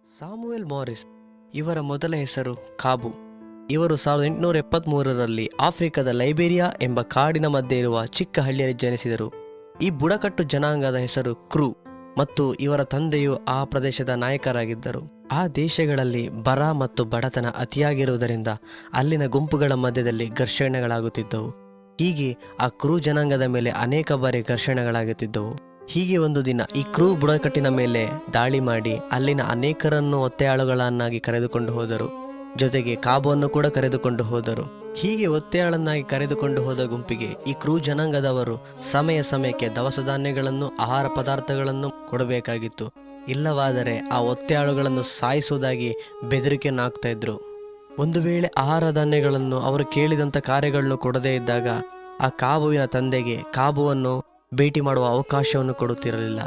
ಸಾಮುವೆಲ್ ಮಾರಿಸ್ ಇವರ ಮೊದಲ ಹೆಸರು ಕಾಬು. ಇವರು 1873ರಲ್ಲಿ ಆಫ್ರಿಕಾದ ಲೈಬೇರಿಯಾ ಎಂಬ ಕಾಡಿನ ಮಧ್ಯೆ ಇರುವ ಚಿಕ್ಕ ಹಳ್ಳಿಯಲ್ಲಿ ಜನಿಸಿದರು. ಈ ಬುಡಕಟ್ಟು ಜನಾಂಗದ ಹೆಸರು ಕ್ರೂ ಮತ್ತು ಇವರ ತಂದೆಯು ಆ ಪ್ರದೇಶದ ನಾಯಕರಾಗಿದ್ದರು. ಆ ದೇಶಗಳಲ್ಲಿ ಬರ ಮತ್ತು ಬಡತನ ಅತಿಯಾಗಿರುವುದರಿಂದ ಅಲ್ಲಿನ ಗುಂಪುಗಳ ಮಧ್ಯದಲ್ಲಿ ಘರ್ಷಣೆಗಳಾಗುತ್ತಿದ್ದವು. ಹೀಗೆ ಆ ಕ್ರೂ ಜನಾಂಗದ ಮೇಲೆ ಅನೇಕ ಬಾರಿ ಘರ್ಷಣೆಗಳಾಗುತ್ತಿದ್ದವು. ಹೀಗೆ ಒಂದು ದಿನ ಈ ಕ್ರೂ ಬುಡಕಟ್ಟಿನ ಮೇಲೆ ದಾಳಿ ಮಾಡಿ ಅಲ್ಲಿನ ಅನೇಕರನ್ನು ಒತ್ತೆಯಾಳುಗಳನ್ನಾಗಿ ಕರೆದುಕೊಂಡು ಹೋದರು. ಜೊತೆಗೆ ಕಾಬುವನ್ನು ಕೂಡ ಕರೆದುಕೊಂಡು ಹೋದರು. ಹೀಗೆ ಒತ್ತೆಯಾಳನ್ನಾಗಿ ಕರೆದುಕೊಂಡು ಹೋದ ಗುಂಪಿಗೆ ಈ ಕ್ರೂ ಜನಾಂಗದವರು ಸಮಯಕ್ಕೆ ದವಸ ಧಾನ್ಯಗಳನ್ನು, ಆಹಾರ ಪದಾರ್ಥಗಳನ್ನು ಕೊಡಬೇಕಾಗಿತ್ತು. ಇಲ್ಲವಾದರೆ ಆ ಒತ್ತೆಯಾಳುಗಳನ್ನು ಸಾಯಿಸುವುದಾಗಿ ಬೆದರಿಕೆಯನ್ನು ಹಾಕ್ತಾ ಇದ್ರು. ಒಂದು ವೇಳೆ ಆಹಾರ ಧಾನ್ಯಗಳನ್ನು ಅವರು ಕೇಳಿದಂಥ ಕಾರ್ಯಗಳನ್ನು ಕೊಡದೇ ಇದ್ದಾಗ ಆ ಕಾಬುವಿನ ತಂದೆಗೆ ಕಾಬುವನ್ನು ಭೇಟಿ ಮಾಡುವ ಅವಕಾಶವನ್ನು ಕೊಡುತ್ತಿರಲಿಲ್ಲ.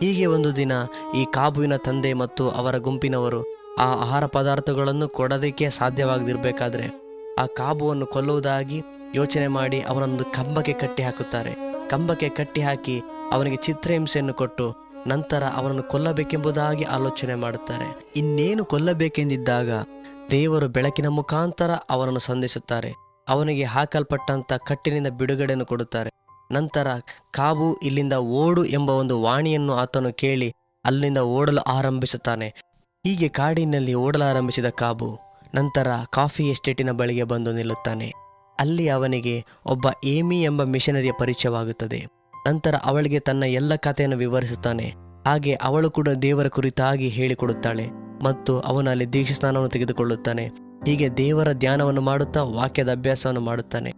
ಹೀಗೆ ಒಂದು ದಿನ ಈ ಕಾಬುವಿನ ತಂದೆ ಮತ್ತು ಅವರ ಗುಂಪಿನವರು ಆ ಆಹಾರ ಪದಾರ್ಥಗಳನ್ನು ಕೊಡೋದಕ್ಕೆ ಸಾಧ್ಯವಾಗದಿರಬೇಕಾದ್ರೆ ಆ ಕಾಬುವನ್ನು ಕೊಲ್ಲುವುದಾಗಿ ಯೋಚನೆ ಮಾಡಿ ಅವನೊಂದು ಕಂಬಕ್ಕೆ ಕಟ್ಟಿ ಹಾಕುತ್ತಾರೆ. ಕಂಬಕ್ಕೆ ಕಟ್ಟಿ ಹಾಕಿ ಅವನಿಗೆ ಚಿತ್ರಹಿಂಸೆಯನ್ನು ಕೊಟ್ಟು ನಂತರ ಅವನನ್ನು ಕೊಲ್ಲಬೇಕೆಂಬುದಾಗಿ ಆಲೋಚನೆ ಮಾಡುತ್ತಾರೆ. ಇನ್ನೇನು ಕೊಲ್ಲಬೇಕೆಂದಿದ್ದಾಗ ದೇವರು ಬೆಳಕಿನ ಮುಖಾಂತರ ಅವನನ್ನು ಸಂಧಿಸುತ್ತಾರೆ. ಅವನಿಗೆ ಹಾಕಲ್ಪಟ್ಟಂತ ಕಟ್ಟಿನಿಂದ ಬಿಡುಗಡೆಯನ್ನು ಕೊಡುತ್ತಾರೆ. ನಂತರ ಕಾಬು ಇಲ್ಲಿಂದ ಓಡು ಎಂಬ ಒಂದು ವಾಣಿಯನ್ನು ಆತನು ಕೇಳಿ ಅಲ್ಲಿಂದ ಓಡಲು ಆರಂಭಿಸುತ್ತಾನೆ. ಹೀಗೆ ಕಾಡಿನಲ್ಲಿ ಓಡಲಾರಂಭಿಸಿದ ಕಾಬು ನಂತರ ಕಾಫಿ ಎಸ್ಟೇಟಿನ ಬಳಿಗೆ ಬಂದು ನಿಲ್ಲುತ್ತಾನೆ. ಅಲ್ಲಿ ಅವನಿಗೆ ಒಬ್ಬ ಏಮಿ ಎಂಬ ಮಿಷನರಿಯ ಪರಿಚಯವಾಗುತ್ತದೆ. ನಂತರ ಅವಳಿಗೆ ತನ್ನ ಎಲ್ಲ ಕಥೆಯನ್ನು ವಿವರಿಸುತ್ತಾನೆ. ಹಾಗೆ ಅವಳು ಕೂಡ ದೇವರ ಕುರಿತಾಗಿ ಹೇಳಿಕೊಡುತ್ತಾಳೆ ಮತ್ತು ಅವನು ಅಲ್ಲಿ ದೀಕ್ಷಾ ಸ್ನಾನವನ್ನು ತೆಗೆದುಕೊಳ್ಳುತ್ತಾನೆ. ಹೀಗೆ ದೇವರ ಧ್ಯಾನವನ್ನು ಮಾಡುತ್ತಾ ವಾಕ್ಯದ ಅಭ್ಯಾಸವನ್ನು ಮಾಡುತ್ತಾನೆ.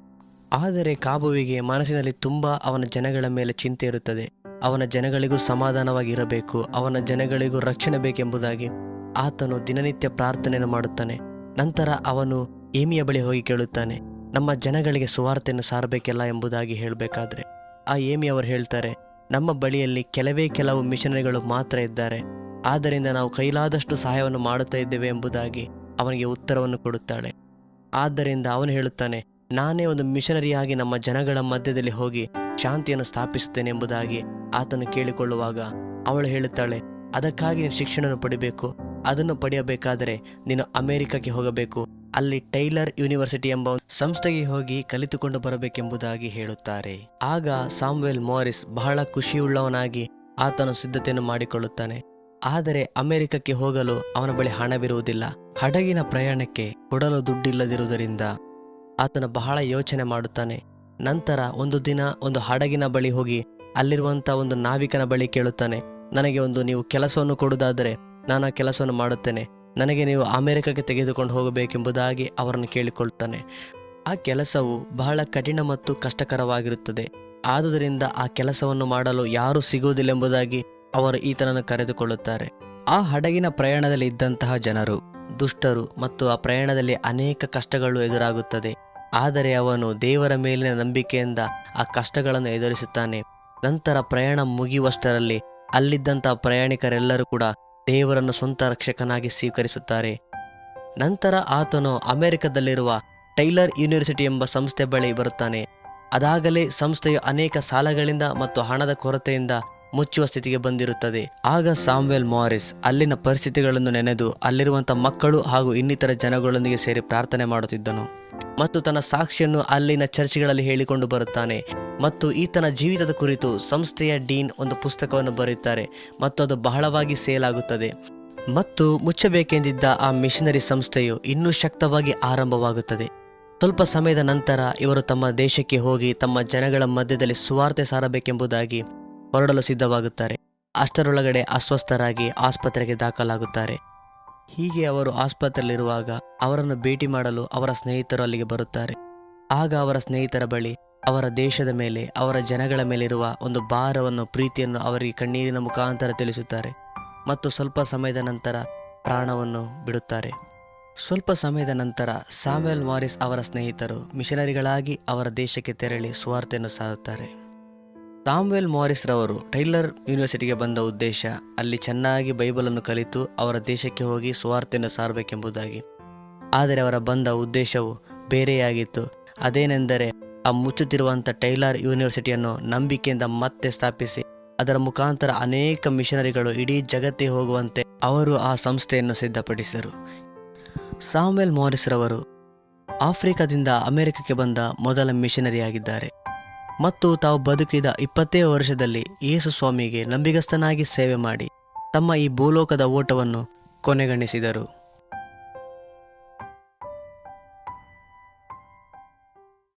ಆದರೆ ಕಾಬುವಿಗೆ ಮನಸ್ಸಿನಲ್ಲಿ ತುಂಬ ಅವನ ಜನಗಳ ಮೇಲೆ ಚಿಂತೆ ಇರುತ್ತದೆ. ಅವನ ಜನಗಳಿಗೂ ಸಮಾಧಾನವಾಗಿ ಇರಬೇಕು, ಅವನ ಜನಗಳಿಗೂ ರಕ್ಷಣೆ ಬೇಕೆಂಬುದಾಗಿ ಆತನು ದಿನನಿತ್ಯ ಪ್ರಾರ್ಥನೆಯನ್ನು ಮಾಡುತ್ತಾನೆ. ನಂತರ ಅವನು ಏಮಿಯ ಬಳಿ ಹೋಗಿ ಕೇಳುತ್ತಾನೆ, ನಮ್ಮ ಜನಗಳಿಗೆ ಸುವಾರ್ತೆಯನ್ನು ಸಾರಬೇಕಲ್ಲ ಎಂಬುದಾಗಿ ಹೇಳಬೇಕಾದ್ರೆ ಆ ಏಮಿ ಅವರು ಹೇಳ್ತಾರೆ, ನಮ್ಮ ಬಳಿಯಲ್ಲಿ ಕೆಲವು ಮಿಷನರಿಗಳು ಮಾತ್ರ ಇದ್ದಾರೆ, ಆದ್ದರಿಂದ ನಾವು ಕೈಲಾದಷ್ಟು ಸಹಾಯವನ್ನು ಮಾಡುತ್ತಾ ಇದ್ದೇವೆ ಎಂಬುದಾಗಿ ಅವನಿಗೆ ಉತ್ತರವನ್ನು ಕೊಡುತ್ತಾಳೆ. ಆದ್ದರಿಂದ ಅವನು ಹೇಳುತ್ತಾನೆ, ನಾನೇ ಒಂದು ಮಿಷನರಿಯಾಗಿ ನಮ್ಮ ಜನಗಳ ಮಧ್ಯದಲ್ಲಿ ಹೋಗಿ ಶಾಂತಿಯನ್ನು ಸ್ಥಾಪಿಸುತ್ತೇನೆ ಎಂಬುದಾಗಿ ಆತನು ಕೇಳಿಕೊಳ್ಳುವಾಗ ಅವಳು ಹೇಳುತ್ತಾಳೆ, ಅದಕ್ಕಾಗಿ ನೀನು ಶಿಕ್ಷಣವನ್ನು ಪಡಿಬೇಕು, ಅದನ್ನು ಪಡೆಯಬೇಕಾದರೆ ನೀನು ಅಮೆರಿಕಕ್ಕೆ ಹೋಗಬೇಕು, ಅಲ್ಲಿ ಟೈಲರ್ ಯೂನಿವರ್ಸಿಟಿ ಎಂಬ ಸಂಸ್ಥೆಗೆ ಹೋಗಿ ಕಲಿತುಕೊಂಡು ಬರಬೇಕೆಂಬುದಾಗಿ ಹೇಳುತ್ತಾರೆ. ಆಗ ಸಾಮುವೆಲ್ ಮಾರಿಸ್ ಬಹಳ ಖುಷಿಯುಳ್ಳವನಾಗಿ ಆತನು ಸಿದ್ಧತೆಯನ್ನು ಮಾಡಿಕೊಳ್ಳುತ್ತಾನೆ. ಆದರೆ ಅಮೆರಿಕಕ್ಕೆ ಹೋಗಲು ಅವನ ಬಳಿ ಹಣವಿರುವುದಿಲ್ಲ. ಹಡಗಿನ ಪ್ರಯಾಣಕ್ಕೆ ಕೊಡಲು ದುಡ್ಡಿಲ್ಲದಿರುವುದರಿಂದ ಆತನು ಬಹಳ ಯೋಚನೆ ಮಾಡುತ್ತಾನೆ. ನಂತರ ಒಂದು ದಿನ ಒಂದು ಹಡಗಿನ ಬಳಿ ಹೋಗಿ ಅಲ್ಲಿರುವಂಥ ಒಂದು ನಾವಿಕನ ಬಳಿ ಕೇಳುತ್ತಾನೆ, ನನಗೆ ನೀವು ಕೆಲಸವನ್ನು ಕೊಡುವುದಾದರೆ ನಾನು ಆ ಕೆಲಸವನ್ನು ಮಾಡುತ್ತೇನೆ, ನನಗೆ ನೀವು ಅಮೆರಿಕಕ್ಕೆ ತೆಗೆದುಕೊಂಡು ಹೋಗಬೇಕೆಂಬುದಾಗಿ ಅವರನ್ನು ಕೇಳಿಕೊಳ್ತಾನೆ. ಆ ಕೆಲಸವು ಬಹಳ ಕಠಿಣ ಮತ್ತು ಕಷ್ಟಕರವಾಗಿರುತ್ತದೆ. ಆದುದರಿಂದ ಆ ಕೆಲಸವನ್ನು ಮಾಡಲು ಯಾರೂ ಸಿಗುವುದಿಲ್ಲೆಂಬುದಾಗಿ ಅವರು ಈತನನ್ನು ಕರೆದುಕೊಳ್ಳುತ್ತಾರೆ. ಆ ಹಡಗಿನ ಪ್ರಯಾಣದಲ್ಲಿ ಇದ್ದಂತಹ ಜನರು ದುಷ್ಟರು ಮತ್ತು ಆ ಪ್ರಯಾಣದಲ್ಲಿ ಅನೇಕ ಕಷ್ಟಗಳು ಎದುರಾಗುತ್ತದೆ. ಆದರೆ ಅವನು ದೇವರ ಮೇಲಿನ ನಂಬಿಕೆಯಿಂದ ಆ ಕಷ್ಟಗಳನ್ನು ಎದುರಿಸುತ್ತಾನೆ. ನಂತರ ಪ್ರಯಾಣ ಮುಗಿಯುವಷ್ಟರಲ್ಲಿ ಅಲ್ಲಿದ್ದಂತಹ ಪ್ರಯಾಣಿಕರೆಲ್ಲರೂ ಕೂಡ ದೇವರನ್ನು ಸ್ವಂತ ರಕ್ಷಕನಾಗಿ ಸ್ವೀಕರಿಸುತ್ತಾರೆ. ನಂತರ ಆತನು ಅಮೆರಿಕದಲ್ಲಿರುವ ಟೈಲರ್ ಯೂನಿವರ್ಸಿಟಿ ಎಂಬ ಸಂಸ್ಥೆ ಬಳಿ ಬರುತ್ತಾನೆ. ಅದಾಗಲೇ ಸಂಸ್ಥೆಯು ಅನೇಕ ಸಾಲಗಳಿಂದ ಮತ್ತು ಹಣದ ಕೊರತೆಯಿಂದ ಮುಚ್ಚುವ ಸ್ಥಿತಿಗೆ ಬಂದಿರುತ್ತದೆ. ಆಗ ಸಾಮುವೆಲ್ ಮಾರಿಸ್ ಅಲ್ಲಿನ ಪರಿಸ್ಥಿತಿಗಳನ್ನು ನೆನೆದು ಅಲ್ಲಿರುವಂಥ ಮಕ್ಕಳು ಹಾಗೂ ಇನ್ನಿತರ ಜನಗಳೊಂದಿಗೆ ಸೇರಿ ಪ್ರಾರ್ಥನೆ ಮಾಡುತ್ತಿದ್ದನು ಮತ್ತು ತನ್ನ ಸಾಕ್ಷಿಯನ್ನು ಅಲ್ಲಿನ ಚರ್ಚ್ಗಳಲ್ಲಿ ಹೇಳಿಕೊಂಡು ಬರುತ್ತಾನೆ. ಮತ್ತು ಈತನ ಜೀವಿತದ ಕುರಿತು ಸಂಸ್ಥೆಯ ಡೀನ್ ಒಂದು ಪುಸ್ತಕವನ್ನು ಬರೆಯುತ್ತಾರೆ ಮತ್ತು ಅದು ಬಹಳವಾಗಿ ಸೇಲ್ ಆಗುತ್ತದೆ. ಮತ್ತು ಮುಚ್ಚಬೇಕೆಂದಿದ್ದ ಆ ಮಿಷನರಿ ಸಂಸ್ಥೆಯು ಇನ್ನೂ ಶಕ್ತವಾಗಿ ಆರಂಭವಾಗುತ್ತದೆ. ಸ್ವಲ್ಪ ಸಮಯದ ನಂತರ ಇವರು ತಮ್ಮ ದೇಶಕ್ಕೆ ಹೋಗಿ ತಮ್ಮ ಜನಗಳ ಮಧ್ಯದಲ್ಲಿ ಸುವಾರ್ತೆ ಸಾರಬೇಕೆಂಬುದಾಗಿ ಹೊರಡಲು ಸಿದ್ಧವಾಗುತ್ತಾರೆ. ಅಷ್ಟರೊಳಗಡೆ ಅಸ್ವಸ್ಥರಾಗಿ ಆಸ್ಪತ್ರೆಗೆ ದಾಖಲಾಗುತ್ತಾರೆ. ಹೀಗೆ ಅವರು ಆಸ್ಪತ್ರೆಯಲ್ಲಿರುವಾಗ ಅವರನ್ನು ಭೇಟಿ ಮಾಡಲು ಅವರ ಸ್ನೇಹಿತರು ಅಲ್ಲಿಗೆ ಬರುತ್ತಾರೆ. ಆಗ ಅವರ ಸ್ನೇಹಿತರ ಬಳಿ ಅವರ ದೇಶದ ಮೇಲೆ, ಅವರ ಜನಗಳ ಮೇಲಿರುವ ಒಂದು ಭಾರವನ್ನು, ಪ್ರೀತಿಯನ್ನು ಅವರಿಗೆ ಕಣ್ಣೀರಿನ ಮುಖಾಂತರ ತಿಳಿಸುತ್ತಾರೆ ಮತ್ತು ಸ್ವಲ್ಪ ಸಮಯದ ನಂತರ ಪ್ರಾಣವನ್ನು ಬಿಡುತ್ತಾರೆ. ಸ್ವಲ್ಪ ಸಮಯದ ನಂತರ ಸಾಮುವೆಲ್ ಮಾರಿಸ್ ಅವರ ಸ್ನೇಹಿತರು ಮಿಷನರಿಗಳಾಗಿ ಅವರ ದೇಶಕ್ಕೆ ತೆರಳಿ ಸುವಾರ್ತೆಯನ್ನು ಸಾರುತ್ತಾರೆ. ಸಾಮುವೆಲ್ ಮಾರಿಸ್ ರವರು ಟೈಲರ್ ಯೂನಿವರ್ಸಿಟಿಗೆ ಬಂದ ಉದ್ದೇಶ ಅಲ್ಲಿ ಚೆನ್ನಾಗಿ ಬೈಬಲನ್ನು ಕಲಿತು ಅವರ ದೇಶಕ್ಕೆ ಹೋಗಿ ಸುವಾರ್ತೆಯನ್ನು ಸಾರಬೇಕೆಂಬುದಾಗಿ. ಆದರೆ ಅವರ ಬಂದ ಉದ್ದೇಶವು ಬೇರೆಯಾಗಿತ್ತು. ಅದೇನೆಂದರೆ ಆ ಮುಚ್ಚುತ್ತಿರುವಂಥ ಟೈಲರ್ ಯೂನಿವರ್ಸಿಟಿಯನ್ನು ನಂಬಿಕೆಯಿಂದ ಮತ್ತೆ ಸ್ಥಾಪಿಸಿ ಅದರ ಮುಖಾಂತರ ಅನೇಕ ಮಿಷನರಿಗಳು ಇಡೀ ಜಗತ್ತಿಗೆ ಹೋಗುವಂತೆ ಅವರು ಆ ಸಂಸ್ಥೆಯನ್ನು ಸಿದ್ಧಪಡಿಸಿದರು. ಸಾಮ್ಯುಯೆಲ್ ಮಾರಿಸ್ ರವರು ಆಫ್ರಿಕಾದಿಂದ ಅಮೆರಿಕಕ್ಕೆ ಬಂದ ಮೊದಲ ಮಿಷನರಿಯಾಗಿದ್ದಾರೆ ಮತ್ತು ತಾವು ಬದುಕಿದ 20 ವರ್ಷದಲ್ಲಿ ಯೇಸು ಸ್ವಾಮಿಗೆ ನಂಬಿಗಸ್ತನಾಗಿ ಸೇವೆ ಮಾಡಿ ತಮ್ಮ ಈ ಭೂಲೋಕದ ಓಟವನ್ನು ಕೊನೆಗಾಣಿಸಿದರು.